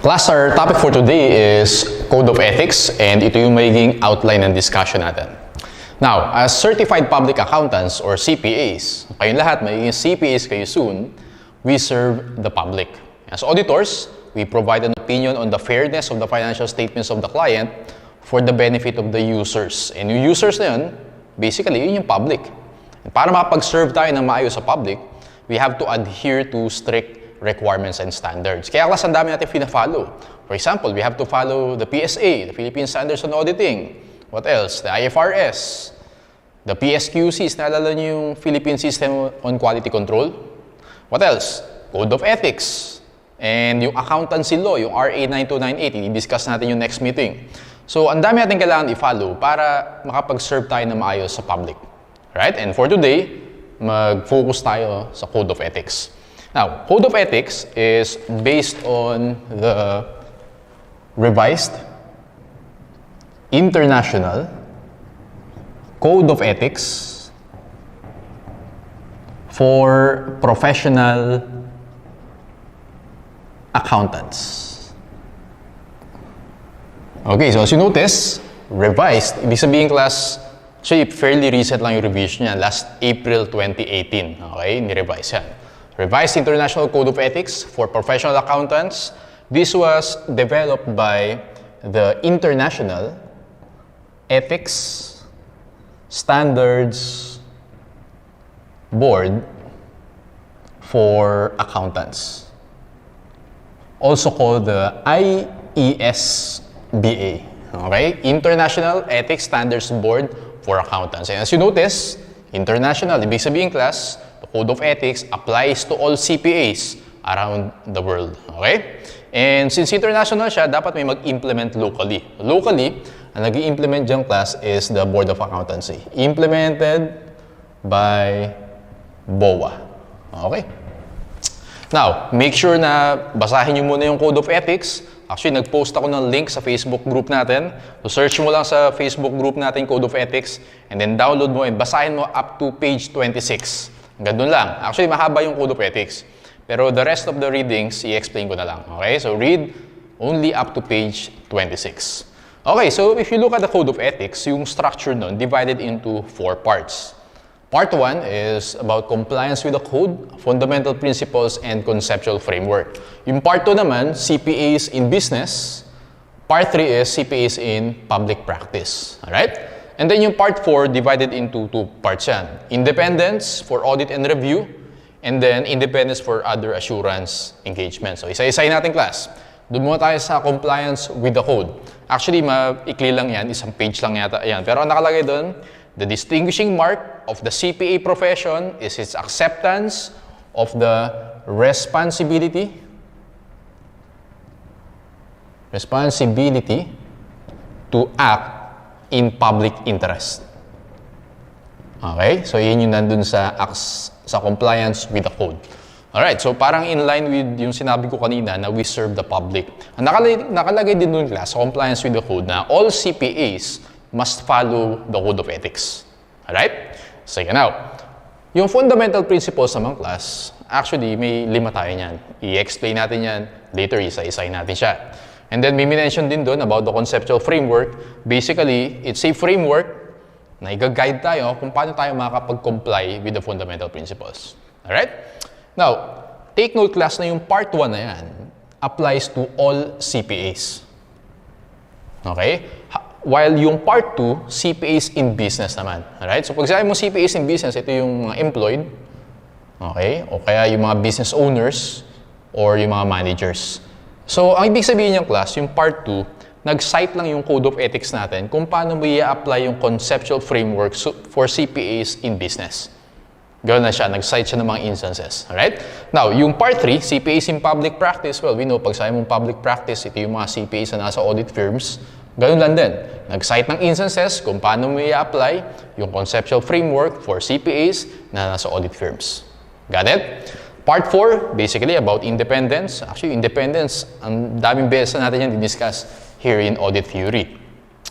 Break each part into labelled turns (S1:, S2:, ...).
S1: Class, our topic for today is Code of Ethics, and ito yung magiging outline ng discussion natin. Now, as Certified Public Accountants or CPAs, kayong lahat magiging CPAs kayo soon, we serve the public. As auditors, we provide an opinion on the fairness of the financial statements of the client for the benefit of the users. And yung users na yun, basically, yun yung public. And para makapag-serve tayo ng maayos sa public, we have to adhere to strict requirements and standards. Kaya class, ang dami natin fina-follow. For example, we have to follow the PSA, the Philippine Standards on Auditing. What else? The IFRS. The PSQCs, naalala niyo yung Philippine System on Quality Control? What else? Code of Ethics. And yung accountancy law, yung RA 9298, i-discuss natin yung next meeting. So, ang dami natin kailangan i-follow para makapag-serve tayo na maayos sa public. Right? And for today, mag-focus tayo sa Code of Ethics. Now, Code of Ethics is based on the revised International Code of Ethics for professional accountants. Okay, so as you notice, revised, ibig sabihin class, actually fairly recent lang yung revision niya, last April 2018. Okay, ni-revise yan. Revised International Code of Ethics for Professional Accountants. This was developed by the International Ethics Standards Board for Accountants, also called the IESBA. Okay? International Ethics Standards Board for Accountants. And as you notice, international, ibig sabihin class, the Code of Ethics applies to all CPAs around the world. Okay? And since international siya, dapat may mag-implement locally. Locally, ang nag-i-implement dyan class is the Board of Accountancy. Implemented by BOA. Okay? Now, make sure na basahin nyo muna yung Code of Ethics. Actually, nag-post ako ng link sa Facebook group natin. So, search mo lang sa Facebook group natin, Code of Ethics, and then download mo and basahin mo up to page 26. Ganun lang. Actually, mahaba yung Code of Ethics. Pero the rest of the readings, i-explain ko na lang. Okay? So, read only up to page 26. Okay, so if you look at the Code of Ethics, yung structure nun divided into 4 parts. Part 1 is about compliance with the code, fundamental principles, and conceptual framework. Yung part 2 naman, CPAs in business. Part 3 is CPAs in public practice. Alright? And then yung part 4 divided into 2 parts yan. Independence for audit and review, and then independence for other assurance engagement. So isa-isay natin class. Doon muna tayo sa compliance with the code. Actually, maikli lang yan, isang page lang yata yan. Pero ang nakalagay doon, the distinguishing mark of the CPA profession is its acceptance of the responsibility to act in public interest. Okay? So, yun yung nandun sa compliance with the code. Alright, so parang in line with yung sinabi ko kanina na we serve the public. Ang nakalagay din dun class sa compliance with the code na all CPAs must follow the Code of Ethics. Alright? So, now, yung fundamental principles naman class, actually may 5 tayo niyan. I-explain natin yan. Later, isa-isay natin siya. And then, may mention din dun about the conceptual framework. Basically, it's a framework na i-guide tayo kung paano tayo makakapag-comply with the fundamental principles. Alright? Now, take note class na yung part 1 na yan applies to all CPAs. Okay? While yung part 2, CPAs in business naman. Alright? So, pag sabi mo CPAs in business, ito yung mga employed. Okay? O kaya yung mga business owners or yung mga managers. So, ang ibig sabihin niyang class, yung part 2, nag-cite lang yung Code of Ethics natin kung paano mo i-apply yung conceptual framework for CPAs in business. Gano'n na siya, nag-cite siya ng mga instances. Alright? Now, yung part 3, CPAs in public practice, well, we know, pag sabi mong public practice, ito yung mga CPAs na nasa audit firms. Gano'n lang din. Nag-cite ng instances kung paano mo i-apply yung conceptual framework for CPAs na nasa audit firms. Got it? Part 4, basically about independence. Actually, independence, ang daming beses na natin yan di-discuss here in audit theory.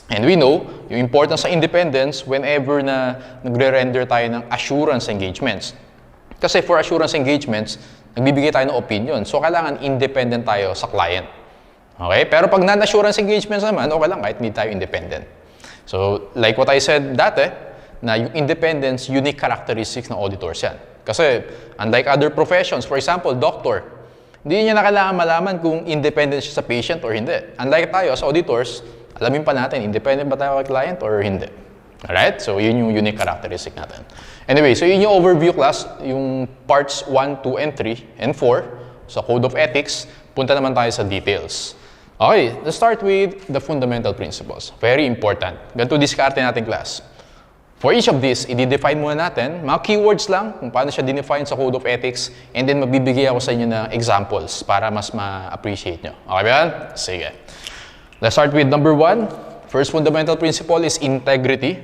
S1: And we know, yung importance sa independence whenever na nagre-render tayo ng assurance engagements. Kasi for assurance engagements, nagbibigay tayo ng opinion. So, kailangan independent tayo sa client. Okay? Pero pag non-assurance engagements naman, okay lang kahit hindi tayo independent. So, like what I said dati, na yung independence, unique characteristics ng auditors yan. Kasi, unlike other professions, for example, doctor, hindi niya na kailangan malaman kung independent siya sa patient or hindi. Unlike tayo, as auditors, alamin pa natin, independent ba tayo kay client or hindi. Alright? So, yun yung unique characteristic natin. Anyway, so yun yung overview class, yung parts 1, 2, and 3, and 4, sa Code of Ethics. Punta naman tayo sa details. Okay, let's start with the fundamental principles. Very important. Ganito diskarte natin class. For each of these, i-define muna natin, mga keywords lang kung paano siya dinefine sa Code of Ethics, and then magbibigay ako sa inyo ng examples para mas ma-appreciate nyo. Okay ba yan? Sige. Let's start with number 1. First fundamental principle is integrity.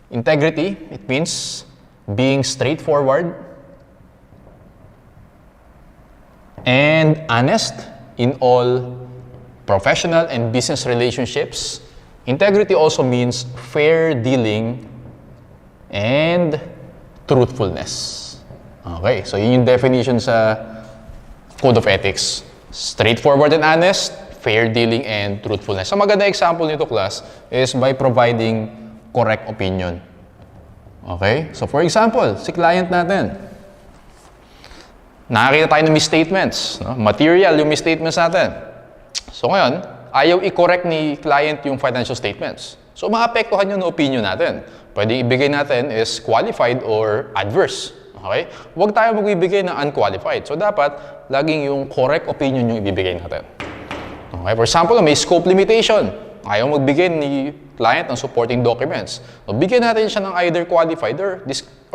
S1: Integrity, it means being straightforward and honest in all professional and business relationships. Integrity also means fair dealing and truthfulness. Okay, so yun yung definition sa Code of Ethics. Straightforward and honest, fair dealing, and truthfulness. So maganda example nito class is by providing correct opinion. Okay, so for example, si client natin, nakakita tayo ng misstatements, no? Material yung misstatements natin. So ngayon, ayaw i-correct ni client yung financial statements. So maapektuhan yun ng opinion natin. Pwedeng ibigay natin is qualified or adverse. Okay? Huwag tayo magbibigay ng unqualified. So dapat, laging yung correct opinion yung ibibigay natin. Okay? For example, may scope limitation. Ayaw magbigay ni client ng supporting documents. So, bigyan natin siya ng either qualified or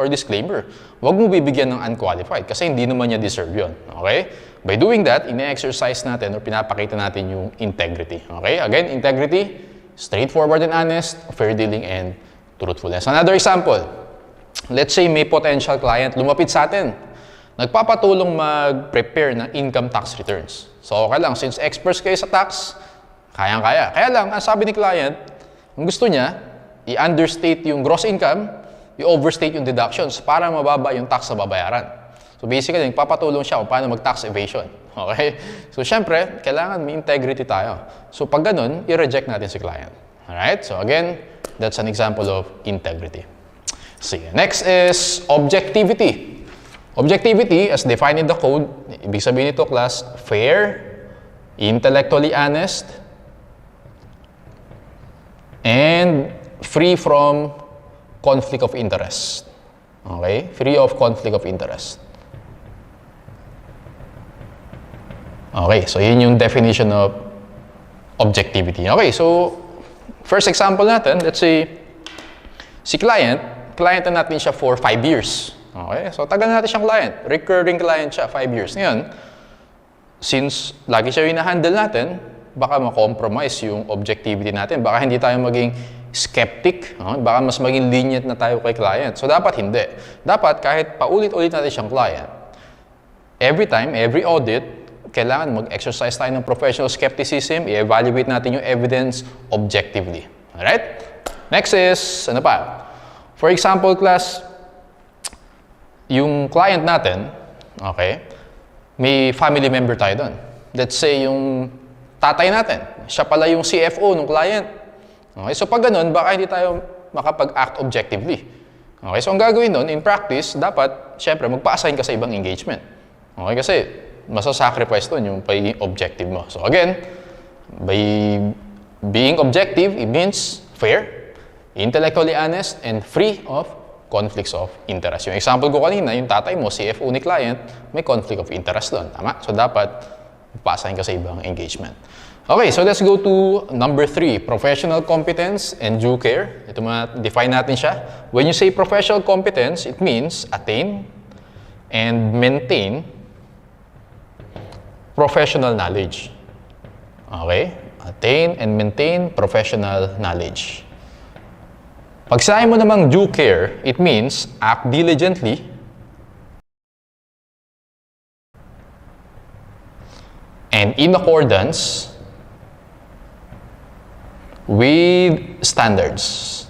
S1: disclaimer. Huwag mo bibigyan ng unqualified kasi hindi naman niya deserve yun. Okay? By doing that, ine-exercise natin or pinapakita natin yung integrity. Okay? Again, integrity, straightforward and honest, fair dealing, and truthfulness. Another example, let's say may potential client lumapit sa atin. Nagpapatulong mag-prepare ng income tax returns. So okay lang, since experts kayo sa tax, kayang-kaya. Kaya lang, ang sabi ni client, ang gusto niya, i-understate yung gross income, i-overstate yung deductions para mababa yung tax na babayaran. So basically, nagpapatulong siya kung paano mag-tax evasion. Okay? So syempre, kailangan may integrity tayo. So pag ganun, i-reject natin si client. Alright? So again, that's an example of integrity. Sige. Next is objectivity. Objectivity, as defined in the code, ibig sabihin nito class, fair, intellectually honest, and free from conflict of interest. Okay? Free of conflict of interest. Okay, so yun yung definition of objectivity. Okay, so first example natin, let's say, si client na natin siya for 5 years. Okay, so tagal natin siyang client. Recurring client siya, 5 years. Ngayon, since lagi siya yung na-handle natin, baka ma-compromise yung objectivity natin. Baka hindi tayo maging skeptic. Baka mas maging lenient na tayo kay client. So dapat hindi. Dapat kahit paulit-ulit natin siyang client, every time, every audit, kailangan mag-exercise tayo ng professional skepticism, i-evaluate natin yung evidence objectively. Alright? Next is, ano pa? For example, class, yung client natin, okay, may family member tayo doon. Let's say yung tatay natin, siya pala yung CFO ng client. Okay, so pag ganun, baka hindi tayo makapag-act objectively. Okay, so ang gagawin doon, in practice, dapat, syempre, magpa-assign ka sa ibang engagement. Okay, kasi masasacrifice doon yung pagiging objective mo. So again, by being objective, it means fair, intellectually honest, and free of conflicts of interest. Yung example ko kanina, yung tatay mo, CFO ni client, may conflict of interest doon. Tama? So dapat pasahin ka sa ibang engagement. Okay, so let's go to number 3, professional competence and due care. Ito define natin siya. When you say professional competence, it means attain and maintain professional knowledge. Okay? Attain and maintain professional knowledge. Pag sinabi mo namang due care, it means act diligently and in accordance with standards.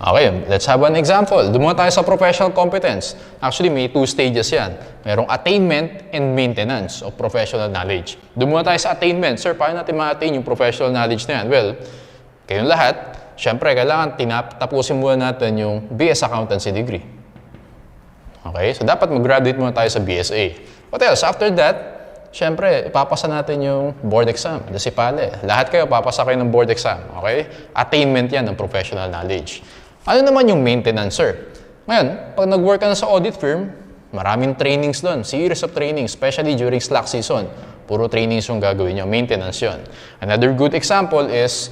S1: Okay, let's have an example. Dumunga tayo sa professional competence. Actually, may 2 stages yan. Merong attainment and maintenance of professional knowledge. Dumunga tayo sa attainment. Sir, paano natin ma-attain yung professional knowledge na yan? Well, kayong lahat, syempre, kailangan tapusin muna natin yung BS Accountancy degree. Okay, so dapat mag-graduate muna tayo sa BSA. What else? After that, syempre, ipapasa natin yung board exam, the SIPALE. Lahat kayo, papasa kayo ng board exam. Okay? Attainment yan ng professional knowledge. Ano naman yung maintenance, sir? Ngayon, pag nag-work ka na sa audit firm, maraming trainings doon, series of trainings, especially during slack season. Puro trainings yung gagawin nyo, maintenance yun. Another good example is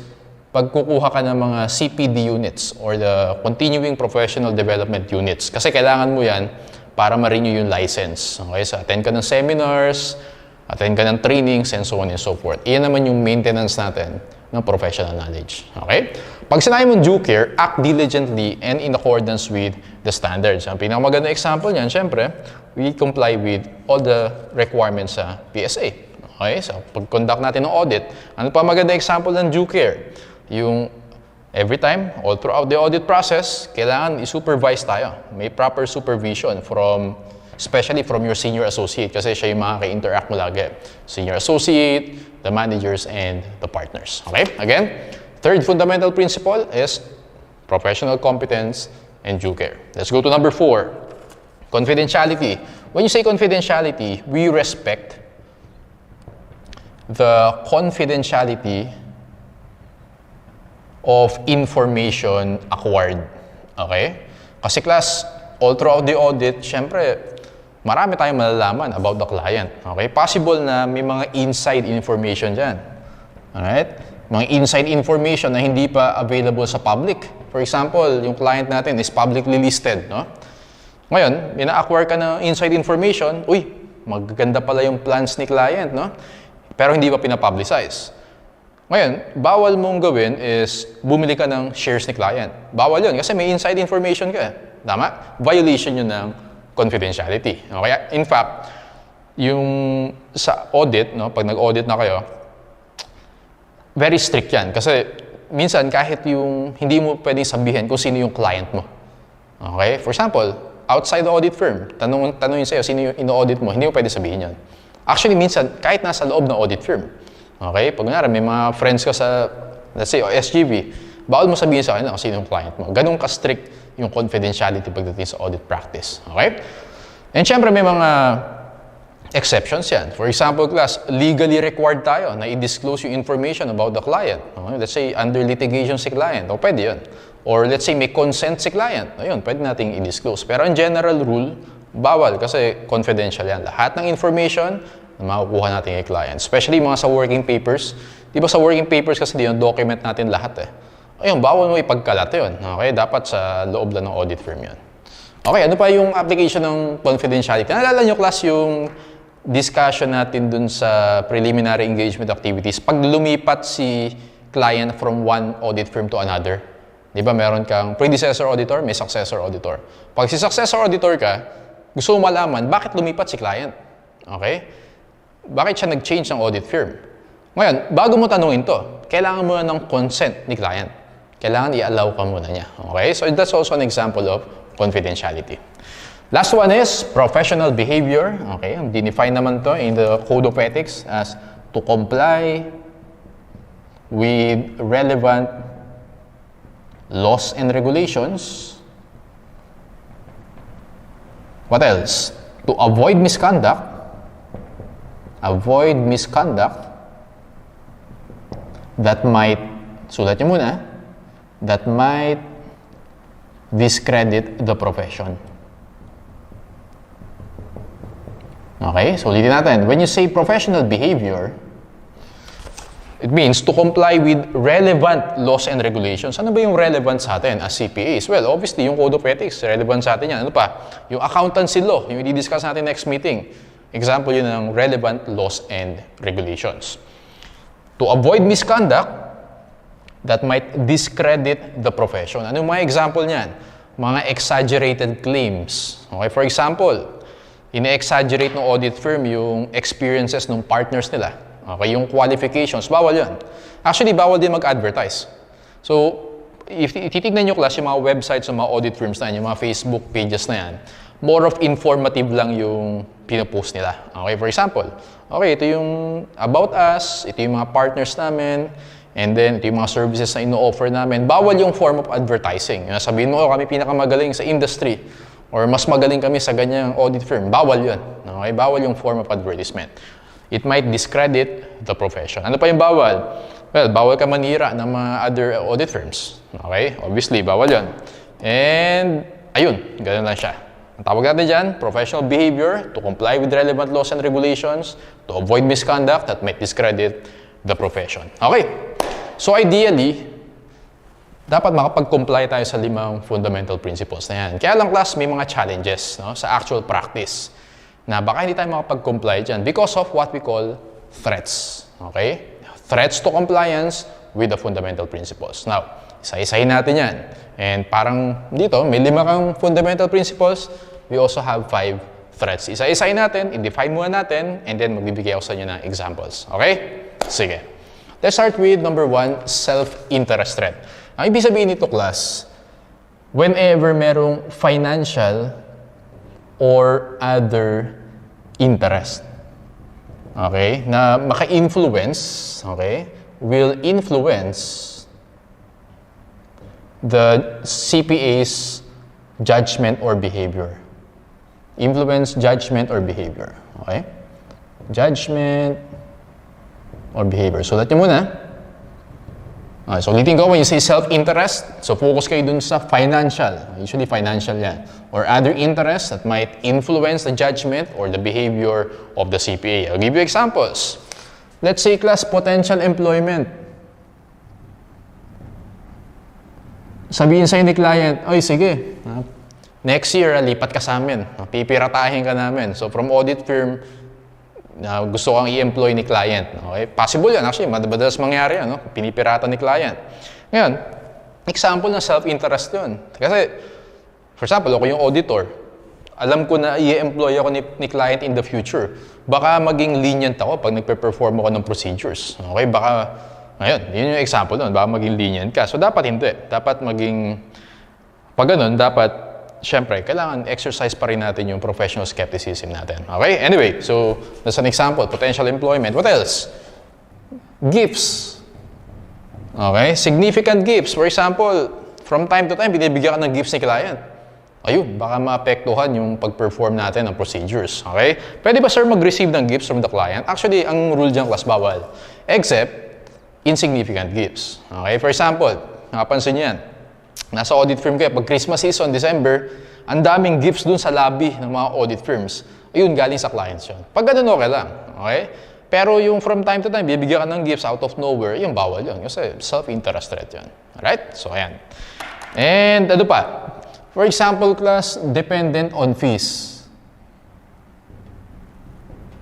S1: pag kukuha ka ng mga CPD units or the Continuing Professional Development Units. Kasi kailangan mo yan para ma-renew yung license. Okay? So, attend ka ng seminars, attend ka ng trainings, and so on and so forth. Iyan naman yung maintenance natin ng professional knowledge. Okay? Pag sinabi mong due care, act diligently and in accordance with the standards. Ang pinakamaganda example niyan, syempre, we comply with all the requirements sa PSA. Okay? So, pag conduct natin ng audit, ano pa maganda example ng due care? Yung every time, all throughout the audit process, kailangan i-supervise tayo. May proper supervision especially from your senior associate kasi siya yung makaka-interact mo lagi. Senior associate, the managers, and the partners. Okay? Again, third fundamental principle is professional competence and due care. Let's go to number 4, confidentiality. When you say confidentiality, we respect the confidentiality of information acquired. Okay? Kasi class, all throughout the audit, syempre, marami tayong malalaman about the client. Okay? Possible na may mga inside information dyan. Alright? Mga inside information na hindi pa available sa public. For example, yung client natin is publicly listed. No? Ngayon, may na-acquire ka ng inside information, uy, magaganda pala yung plans ni client. No? Pero hindi pa pinapublicize. Ngayon, bawal mong gawin is bumili ka ng shares ni client. Bawal yun kasi may inside information ka. Tama? Violation yun ng confidentiality. Okay? In fact, yung sa audit, no, pag nag-audit na kayo, very strict yan. Kasi minsan kahit yung hindi mo pwedeng sabihin kung sino yung client mo. Okay? For example, outside the audit firm, tanungin sa'yo sino yung ino-audit mo, hindi mo pwedeng sabihin yun. Actually, minsan, kahit nasa loob ng audit firm. Okay? Pag nga may mga friends ka sa, let's say, SGV, bawal mo sabihin sa kanila kung sino yung client mo. Ganun ka-strict yung confidentiality pagdating sa audit practice. Okay? And syempre, may mga exceptions yan. For example, class, legally required tayo na i-disclose yung information about the client. Okay? Let's say, under litigation si client. O, pwede yun. Or let's say, may consent si client. Ayun, pwede nating i-disclose. Pero in general rule, bawal kasi confidential yan. Lahat ng information na makukuha natin kay client. Especially mga sa working papers. Di ba sa working papers kasi document natin lahat eh. Ayun, bawal mo ipagkalat yun. Okay? Dapat sa loob lang ng audit firm yun. Okay, ano pa yung application ng confidentiality? Naalala nyo, class, yung discussion natin dun sa preliminary engagement activities. Pag lumipat si client from one audit firm to another, di ba meron kang predecessor auditor, may successor auditor. Pag si successor auditor ka, gusto mo malaman, bakit lumipat si client? Okay? Bakit siya nag-change ng audit firm? Ngayon, bago mo tanungin to, kailangan mo ng consent ni client. Kailangan i-allow ka muna niya. Okay? So that's also an example of confidentiality. Last one is professional behavior. Okay? Dinefine naman to in the Code of Ethics as to comply with relevant laws and regulations. What else? To avoid misconduct. Avoid misconduct that might, sulat niyo muna, that might discredit the profession. Okay, so ulitin natin. When you say professional behavior, it means to comply with relevant laws and regulations. Ano ba yung relevant sa atin as CPAs? Well, obviously, yung Code of Ethics, relevant sa atin yan. Ano pa? Yung accountancy law, yung i-discuss natin next meeting. Example yun ng relevant laws and regulations. To avoid misconduct that might discredit the profession. Ano yung mga example niyan? Mga exaggerated claims. Okay, for example, ine-exaggerate ng audit firm yung experiences ng partners nila. Okay, yung qualifications, bawal yun. Actually, bawal din mag-advertise. So, if titignan nyo class, yung mga websites, yung mga audit firms na yan, yung mga Facebook pages na yan, more of informative lang yung pinopost nila. Okay, for example, okay, ito yung about us, ito yung mga partners namin, and then ito yung mga services na ino-offer namin. Bawal yung form of advertising. Yung sabihin mo, oh, kami pinakamagaling sa industry, or mas magaling kami sa ganyang audit firm. Bawal yun. Okay, bawal yung form of advertisement. It might discredit the profession. Ano pa yung bawal? Well, bawal ka manira ng mga other audit firms. Okay? Obviously, bawal yun. And, ayun, ganun lang siya. Ang tawag natin dyan, professional behavior to comply with relevant laws and regulations to avoid misconduct that might discredit the profession. Okay? So, ideally, dapat makapag-comply tayo sa 5 fundamental principles na yan. Kaya lang, class, may mga challenges, no, sa actual practice na baka hindi tayo makapag-comply dyan because of what we call threats. Okay? Threats to compliance with the fundamental principles. Now, isa-isahin natin yan. And parang dito, may 5 kang fundamental principles. We also have 5 threats. Isa-isahin natin, i-define muna natin, and then magbibigay ako sa inyo ng examples. Okay? Sige. Let's start with number 1, self-interest threat. Ang ibig sabihin nito, class, whenever merong financial or other interest, okay, na maka-influence, okay, will influence the CPA's judgment or behavior. Influence judgment or behavior. Okay? Judgment or behavior. So, dati muna. Okay, so, ulitin ko, when you say self-interest, so focus kayo dun sa financial. Usually, financial yan. Or other interests that might influence the judgment or the behavior of the CPA. I'll give you examples. Let's say, class, potential employment. Sabihin sa'yo ni client, oy, sige, next year, lipat ka sa amin. Pipiratahin ka namin. So, from audit firm, gusto kang i-employ ni client. Okay? Possible yan. Actually, madalas mangyari yan. No? Pinipirata ni client. Ngayon, example ng self-interest yun. Kasi, for example, ako yung auditor. Alam ko na i-employ ako ni client in the future. Baka maging lenient ako pag nagpe-perform ako ng procedures. Okay? Baka, ngayon, yun yung example nun. Baka maging lenient ka. So, dapat hindi. Dapat maging, pag ganun, dapat siyempre, kailangan exercise pa rin natin yung professional skepticism natin. Okay? Anyway, so that's an example. Potential employment. What else? Gifts. Okay? Significant gifts. For example, from time to time, binibigyan ka ng gifts ni client. Ayun, baka maapektuhan yung pag-perform natin ng procedures. Okay? Pwede ba, sir, mag-receive ng gifts from the client? Actually, ang rule dyan, class, bawal. Except, insignificant gifts. Okay? For example, nakapansin niyo yan. Nasa audit firm kayo, pag Christmas season, December, ang daming gifts dun sa lobby ng mga audit firms. Ayun, galing sa clients yun. Pag ganun, okay lang. Okay? Pero yung from time to time, bibigyan ka ng gifts out of nowhere, yung bawal yun. Kasi self-interest threat yun. Alright? So, ayan. And ano pa? For example, class, dependent on fees.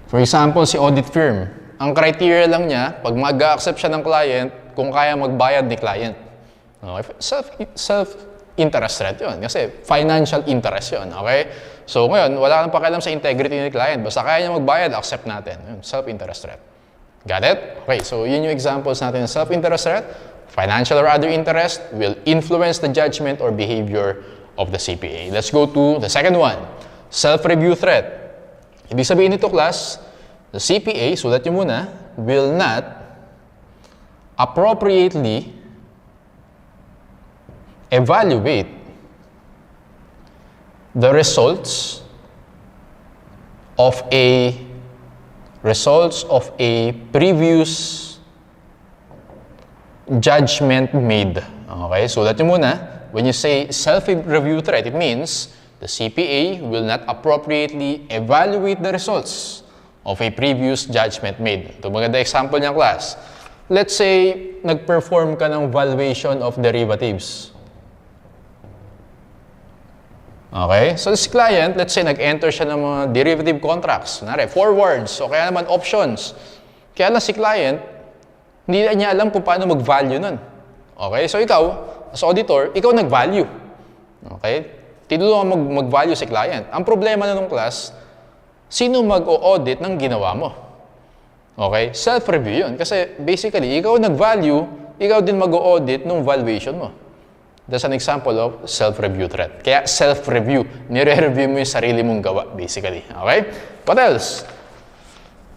S1: For example, si audit firm, ang criteria lang niya, pag mag-accept siya ng client, kung kaya magbayad ni client. Okay? Self-interest threat yun. Kasi financial interest yun. Okay? So ngayon, wala nang pakialam sa integrity ni client. Basta kaya niya magbayad, accept natin. Self-interest threat. Got it? Okay, so yun yung examples natin ng self-interest threat. Financial or other interest will influence the judgment or behavior of the CPA. Let's go to the second one. Self-review threat. Ibig sabihin nito, class, the CPA, sulat nyo muna, will not appropriately evaluate the results of a previous judgment made. Okay, so that muna, when you say self-review threat, it means the CPA will not appropriately evaluate the results of a previous judgment made. Ito maganda example niya, class. Let's say, nag-perform ka ng valuation of derivatives. Okay? So, this client, let's say, nag-enter siya ng mga derivative contracts. Kunwari, forwards, o kaya naman options. Kaya lang si client, hindi niya alam kung paano mag-value nun. Okay? So, ikaw, as auditor, ikaw nag-value. Okay? Tinulungan mag-value si client. Ang problema na nung class, sino mag-o-audit ng ginawa mo? Okay? Self-review yun. Kasi, basically, ikaw nag-value, ikaw din mag-o-audit ng valuation mo. That's an example of self-review threat. Kaya self-review, nire-review mo yung sarili mong gawa, basically. Okay? What else?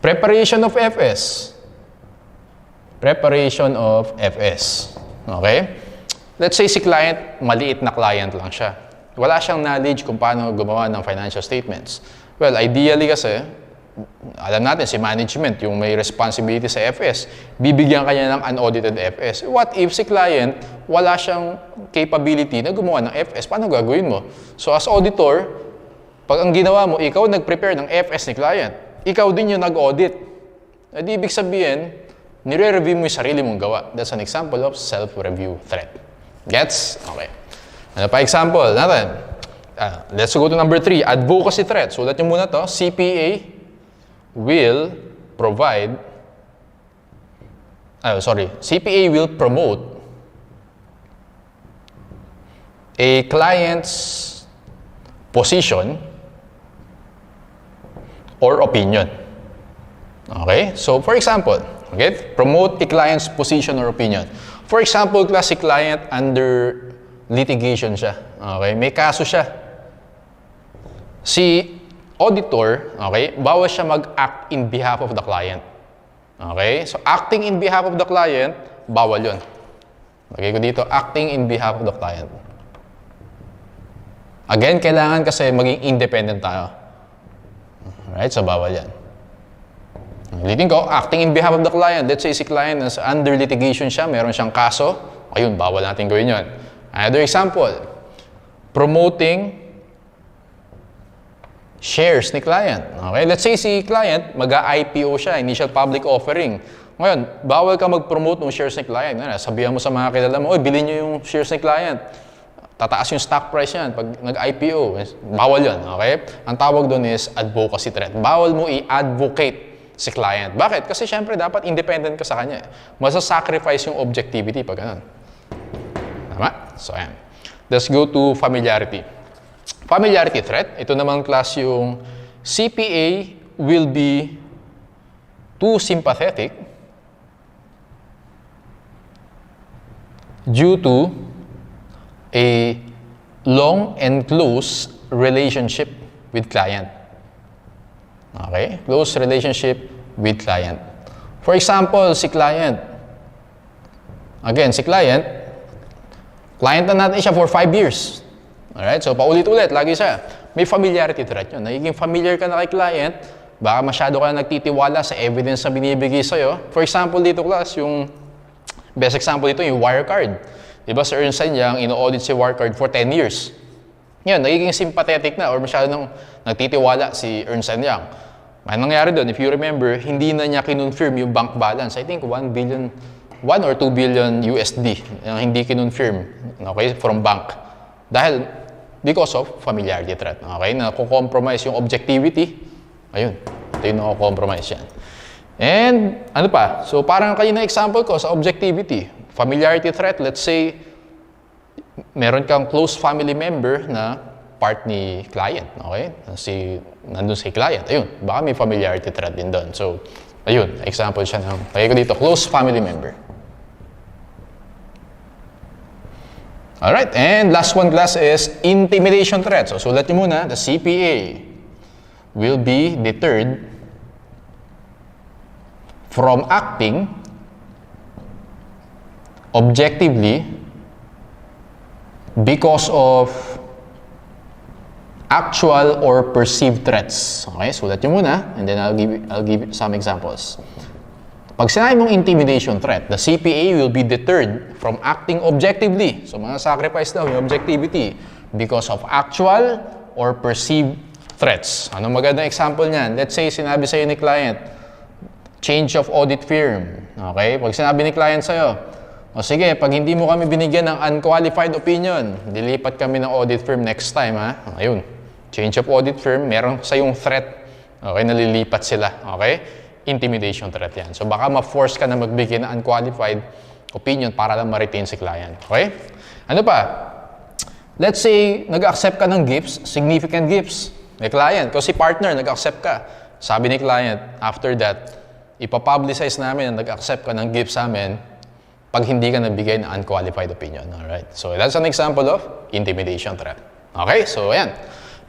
S1: Preparation of FS. Preparation of FS. Okay? Let's say si client, maliit na client lang siya. Wala siyang knowledge kung paano gumawa ng financial statements. Well, ideally kasi, alam natin, si management, yung may responsibility sa FS, bibigyan kanya ng unaudited FS. What if si client, wala siyang capability na gumawa ng FS? Paano gagawin mo? So as auditor, pag ang ginawa mo, ikaw nag-prepare ng FS ni client, ikaw din yung nag-audit. At ibig sabihin, nire-review mo yung sarili mong gawa. That's an example of self-review threat. Gets? Okay. Ano pa example natin? Let's go to number 3, advocacy threat. Sulat nyo muna to. CPA will provide, CPA will promote a client's position or opinion. Okay? So, for example, okay, promote a client's position or opinion. For example, classic client under litigation siya. Okay? May kaso siya. Si auditor, okay, bawal siya mag-act in behalf of the client. Okay? So, acting in behalf of the client, bawal yun. Okay ko dito, acting in behalf of the client. Again, kailangan kasi maging independent tayo. Alright? So, bawal yan. Ulitin ko, acting in behalf of the client. Let's say si client is under litigation siya, meron siyang kaso, ayun, bawal natin gawin yun. Another example, promoting shares ni client. Okay? Let's say si client, mag-IPO siya, initial public offering. Ngayon, bawal ka mag-promote ng shares ni client. Sabihan mo sa mga kilala mo, oy, bilhin nyo yung shares ni client. Tataas yung stock price yan pag nag-IPO. Bawal yun. Okay? Ang tawag doon is advocacy threat. Bawal mo i-advocate si client. Bakit? Kasi syempre dapat independent ka sa kanya. Masa-sacrifice yung objectivity pag ganun. Tama? So, ayan. Let's go to familiarity. Familiarity threat, ito naman class yung CPA will be too sympathetic due to a long and close relationship with client. Okay? Close relationship with client. For example, si client. Again, si client na natin siya for 5 years. Alright? So, paulit-ulit, lagi siya. May familiarity threat yun. Nagiging familiar ka na kay client, baka masyado ka na nagtitiwala sa evidence na binibigay sa'yo. For example, dito class, yung best example dito, yung Wirecard. Diba, sa Ernst & Young, ino-audit si Wirecard for 10 years. Yan, nagiging sympathetic na or masyado nang nagtitiwala si Ernst & Young. May nangyari doon, if you remember, hindi na niya kinonfirm yung bank balance. I think 1 or 2 billion USD hindi kinonfirm, okay, from bank. Dahil because of familiarity threat. Okay? Nako-compromise yung objectivity. Ayun. Ito yung nako-compromise yan. And ano pa? So parang kayo na example ko sa objectivity. Familiarity threat, let's say, meron kang close family member na part ni client. Okay? Nandun si client. Ayun. Baka may familiarity threat din doon. So, ayun. Example siya ng, kaya ko dito, close family member. Alright, and last one class is intimidation threat. So, sulat niyo muna, the CPA will be deterred from acting objectively because of actual or perceived threats. Okay, sulat niyo muna, and then I'll give some examples. Pag sinabi mong intimidation threat, the CPA will be deterred from acting objectively. So, mga sacrifice daw yung objectivity because of actual or perceived threats. Anong magandang example niyan? Let's say, sinabi sa'yo ni client, change of audit firm. Okay? Pag sinabi ni client sa'yo, o sige, pag hindi mo kami binigyan ng unqualified opinion, dilipat kami ng audit firm next time, ha? Ayun. Change of audit firm, meron sa'yong threat. Okay? Nalilipat sila. Okay? Intimidation threat yan. So, baka ma-force ka na magbigay ng unqualified opinion para lang ma-retain si client. Okay? Ano pa? Let's say, nag-accept ka ng gifts, significant gifts. May client, kasi partner, nag-accept ka. Sabi ni client, after that, ipapublicize namin na nag-accept ka ng gifts sa amin, pag hindi ka nabigay ng unqualified opinion. Alright? So, that's an example of intimidation threat. Okay? So, ayan.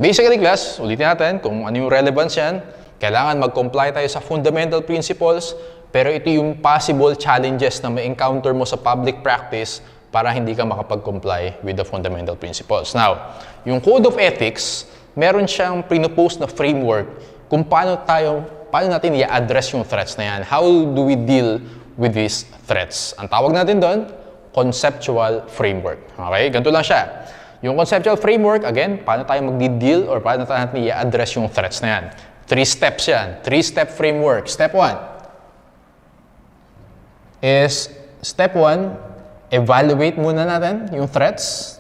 S1: Basically, class, ulitin natin kung ano yung relevance yan. Kailangan mag-comply tayo sa fundamental principles, pero ito yung possible challenges na may encounter mo sa public practice para hindi ka makapag-comply with the fundamental principles. Now, yung Code of Ethics, meron siyang pinopose na framework kung paano natin i-address yung threats na yan. How do we deal with these threats? Ang tawag natin doon, conceptual framework. Okay? Ganito lang siya. Yung conceptual framework, again, paano tayo mag-deal or paano natin i-address yung threats na yan. 3 steps yan. 3-step framework. Step 1 is, evaluate muna natin yung threats.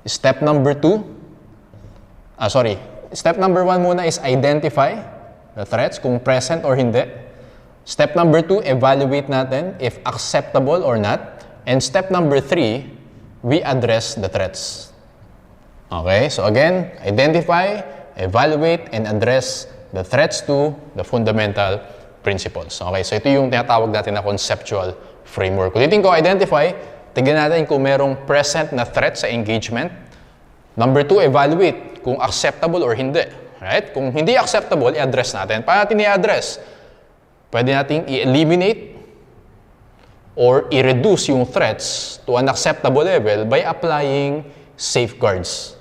S1: Step number 1 muna is identify the threats, kung present or hindi. Step number 2, evaluate natin if acceptable or not. And step number 3, we address the threats. Okay? So again, identify, evaluate, and address the threats to the fundamental principles. Okay? So ito yung tinatawag natin na conceptual framework. Ulitin ko, identify, tignan natin kung merong present na threat sa engagement. Number 2, evaluate kung acceptable or hindi. Right? Kung hindi acceptable, i-address natin. Paano natin i-address? Pwede nating i-eliminate or i-reduce yung threats to an acceptable level by applying safeguards.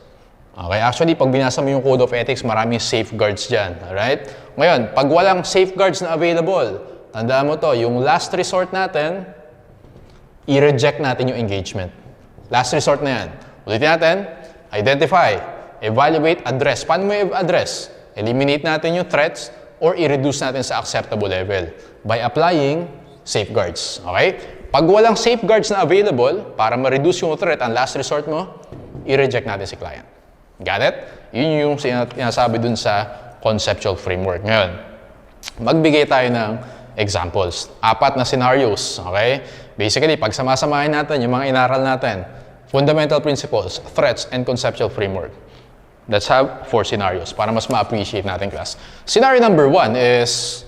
S1: Okay, actually, pag binasa mo yung Code of Ethics, maraming safeguards dyan. Alright? Ngayon, pag walang safeguards na available, tandaan mo to, yung last resort natin, i-reject natin yung engagement. Last resort na yan. Ulitin natin, identify, evaluate, address. Paano mo i-address? Eliminate natin yung threats or i-reduce natin sa acceptable level by applying safeguards. Okay? Pag walang safeguards na available para ma-reduce yung threat, ang last resort mo, i-reject natin si client. Got it? Yun yung sinasabi dun sa conceptual framework. Ngayon, magbigay tayo ng examples. 4 na scenarios. Okay? Basically, pag samasamahin natin yung mga inaral natin, fundamental principles, threats, and conceptual framework. Let's have 4 scenarios para mas ma-appreciate natin, class. Scenario number 1 is,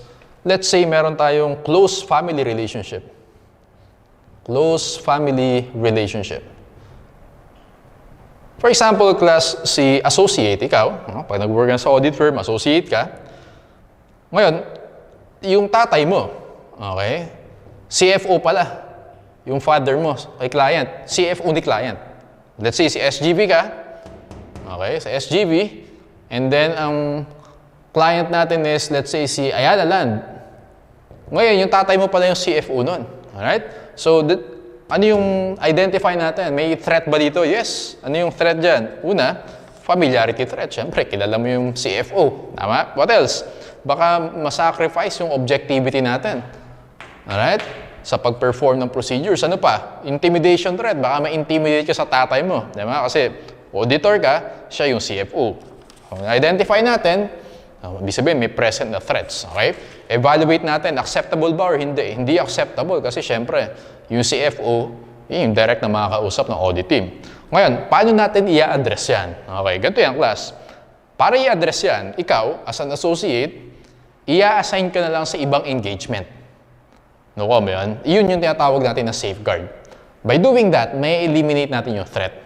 S1: let's say meron tayong close family relationship. Close family relationship. For example, class, si associate, ikaw, pag nag-work sa audit firm, associate ka. Ngayon, yung tatay mo, okay, CFO pala. Yung father mo, kay client, CFO ni client. Let's say si SGV ka, okay, sa SGV, and then ang client natin is, let's say si Ayala Land. Ngayon, yung tatay mo pala yung CFO nun. Alright? So, ano yung identify natin? May threat ba dito? Yes. Ano yung threat dyan? Una, familiarity threat. Siyempre, kilala mo yung CFO. Tama? What else? Baka masacrifice yung objectivity natin. Alright? Sa pag-perform ng procedures. Ano pa? Intimidation threat. Baka ma-intimidate ka sa tatay mo. Diba? Kasi auditor ka, siya yung CFO. Kung identify natin, ibig sabihin may present na threats. Okay? Evaluate natin, acceptable ba or hindi? Hindi acceptable kasi syempre, yung CFO, yung direct na makakausap ng audit team. Ngayon, paano natin i-address yan? Okay, ganito yan, class. Para i-address yan, ikaw, as an associate, i-assign ka na lang sa ibang engagement. No, mo yan? Yun yung tinatawag natin na safeguard. By doing that, may eliminate natin yung threat.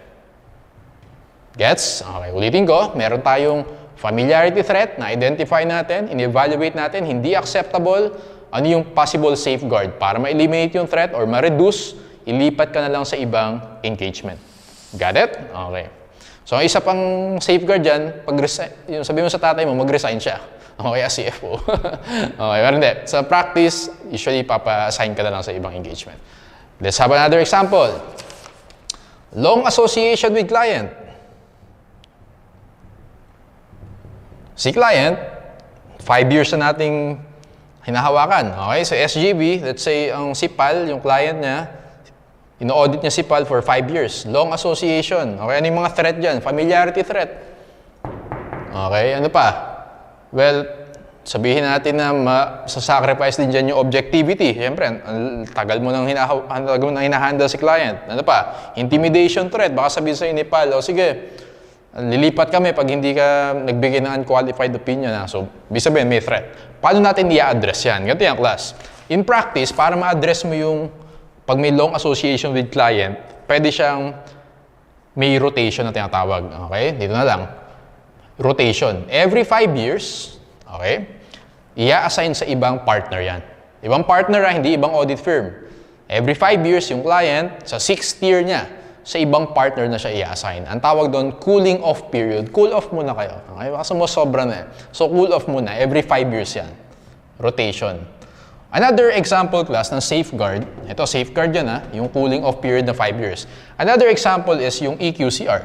S1: Gets? Okay, ulitin ko. Meron tayong familiarity threat na identify natin, in-evaluate natin, hindi acceptable. Ano yung possible safeguard para ma-eliminate yung threat or ma-reduce, ilipat ka na lang sa ibang engagement. Got it? Okay. So, ang isa pang safeguard dyan, yung sabihin mo sa tatay mo, mag-resign siya. Okay, as CFO. Okay, pero hindi. Sa practice, usually, papa-assign ka na lang sa ibang engagement. Let's have another example. Long association with client. Si client, 5 years na nating hinahawakan. Okay, so SGB, let's say, ang SIPAL, yung client niya, ino-audit niya SIPAL for 5 years. Long association. Okay, ano yung mga threat dyan? Familiarity threat. Okay, ano pa? Well, sabihin natin na sasacrifice din dyan yung objectivity. Siyempre, tagal mo nang hinahandle si client. Ano pa? Intimidation threat. Baka sabihin sa'yo ni Pal, o sige, lilipat kami pag hindi ka nagbigay ng unqualified opinion. So, ibig sabihin, may threat. Paano natin i-address yan? Ganito yan, class. In practice, para ma-address mo yung pag may long association with client, pwede siyang may rotation na tinatawag. Okay? Dito na lang. Rotation. Every 5 years, okay, i-assign sa ibang partner yan. Ibang partner hindi ibang audit firm. Every 5 years, yung client, sa 6th year niya, sa ibang partner na siya i-assign. Ang tawag doon, cooling off period. Cool off muna kayo. Okay? Baka mo sobra na eh. So, cool off muna. Every 5 years yan. Rotation. Another example class ng safeguard. Ito, safeguard yan ha. Yung cooling off period na 5 years. Another example is yung EQCR.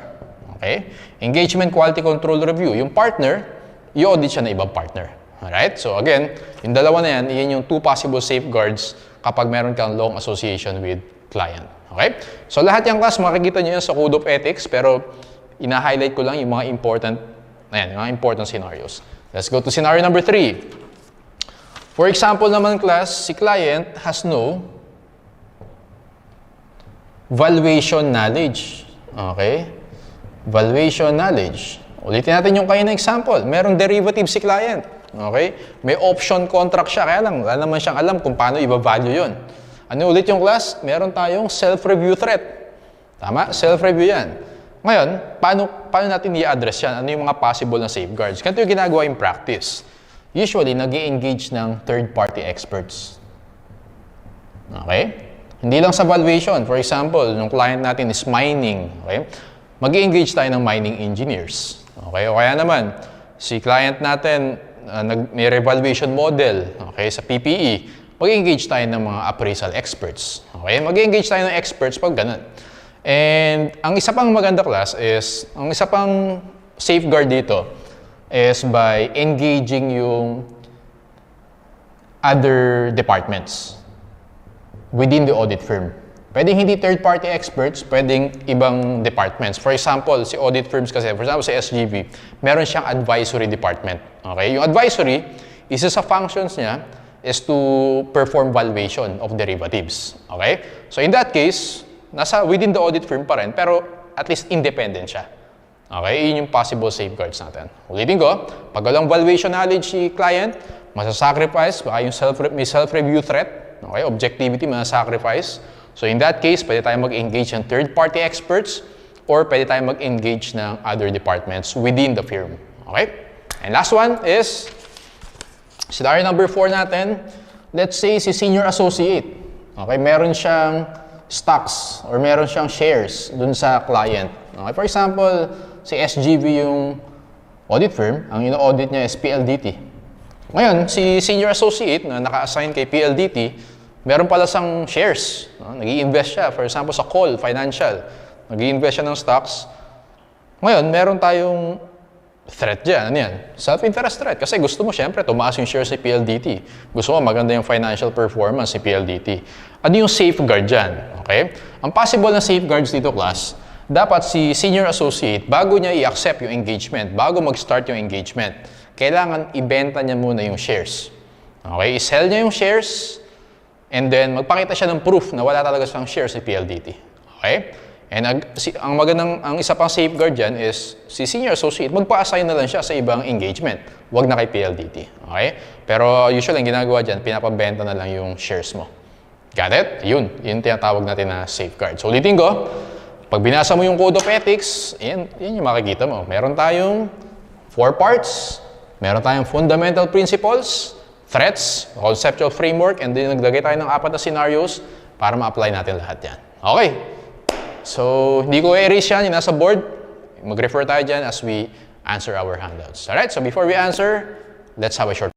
S1: Okay? Engagement Quality Control Review. Yung partner, i-audit siya na ibang partner. Alright? So again, yung dalawa na yan, yan yung 2 possible safeguards kapag meron kang long association with client. Okay? So lahat yung class, makikita nyo yan sa Code of Ethics, pero ina-highlight ko lang yung mga important, ayan, yung mga important scenarios. Let's go to scenario number 3. For example naman class, si client has no valuation knowledge. Okay? Valuation knowledge. Ulitin natin yung kayo na example. Merong derivative si client. Okay? May option contract siya. Kaya lang, wala naman siyang alam kung paano i-value yun. Ano ulit yung class? Meron tayong self-review threat. Tama? Self-review yan. Ngayon, paano natin i-address yan? Ano yung mga possible na safeguards? Ganito yung ginagawa in practice. Usually, nag-i-engage ng third-party experts. Okay? Hindi lang sa valuation. For example, yung client natin is mining. Okay? Mag-i-engage tayo ng mining engineers. Okay? O kaya naman, si client natin, may revaluation model, okay, sa PPE, mag-engage tayo ng mga appraisal experts. Okay? Mag-engage tayo ng experts pag ganun. And ang isa pang maganda class is, ang isa pang safeguard dito is by engaging yung other departments within the audit firm. Pwedeng hindi third-party experts, pwedeng ibang departments. For example, si audit firms kasi, for example, si SGV, meron siyang advisory department. Okay? Yung advisory, isa sa functions niya is to perform valuation of derivatives. Okay? So in that case, nasa within the audit firm pa rin, pero at least independent siya. Okay? Yun yung possible safeguards natin. Ulitin ko, pag walang valuation knowledge si client, masasacrifice, baka yung may self-review threat, okay? Objectivity, masasacrifice. So in that case, pwede tayong mag-engage ng third-party experts or pwede tayong mag-engage ng other departments within the firm. Okay? And last one is, scenario number 4 natin, let's say si senior associate. Okay? Meron siyang stocks or meron siyang shares dun sa client. Okay? For example, si SGV yung audit firm, ang ino-audit niya is PLDT. Ngayon, si senior associate na naka-assign kay PLDT, meron pala sang shares. Nag-i-invest siya. For example, sa call, financial. Nag-i-invest siya ng stocks. Ngayon, meron tayong threat dyan. Ano yan? Self-interest threat. Kasi gusto mo, syempre, tumaas yung shares ni PLDT. Gusto mo, maganda yung financial performance ni PLDT. Ano yung safeguard dyan? Okay? Ang possible na safeguards dito, class, dapat si senior associate, bago niya i-accept yung engagement, bago mag-start yung engagement, kailangan ibenta niya muna yung shares. Okay? I-sell niya yung shares, and then, magpakita siya ng proof na wala talaga siyang shares si PLDT. Okay? And ang isa pang safeguard dyan is, si senior associate, magpa-assign na lang siya sa ibang engagement. Huwag na kay PLDT. Okay? Pero usually, ang ginagawa dyan, pinapabenta na lang yung shares mo. Got it? Yun tinatawag natin na safeguard. So, ulitin ko, pag binasa mo yung Code of Ethics, yan yung makikita mo. Meron tayong 4 parts, meron tayong fundamental principles, threats, conceptual framework, and then naglagay tayo ng 4 na scenarios para ma-apply natin lahat yan. Okay. So, hindi ko i-erase yan, yung nasa board. Mag-refer tayo dyan as we answer our handouts. Alright, so before we answer, let's have a short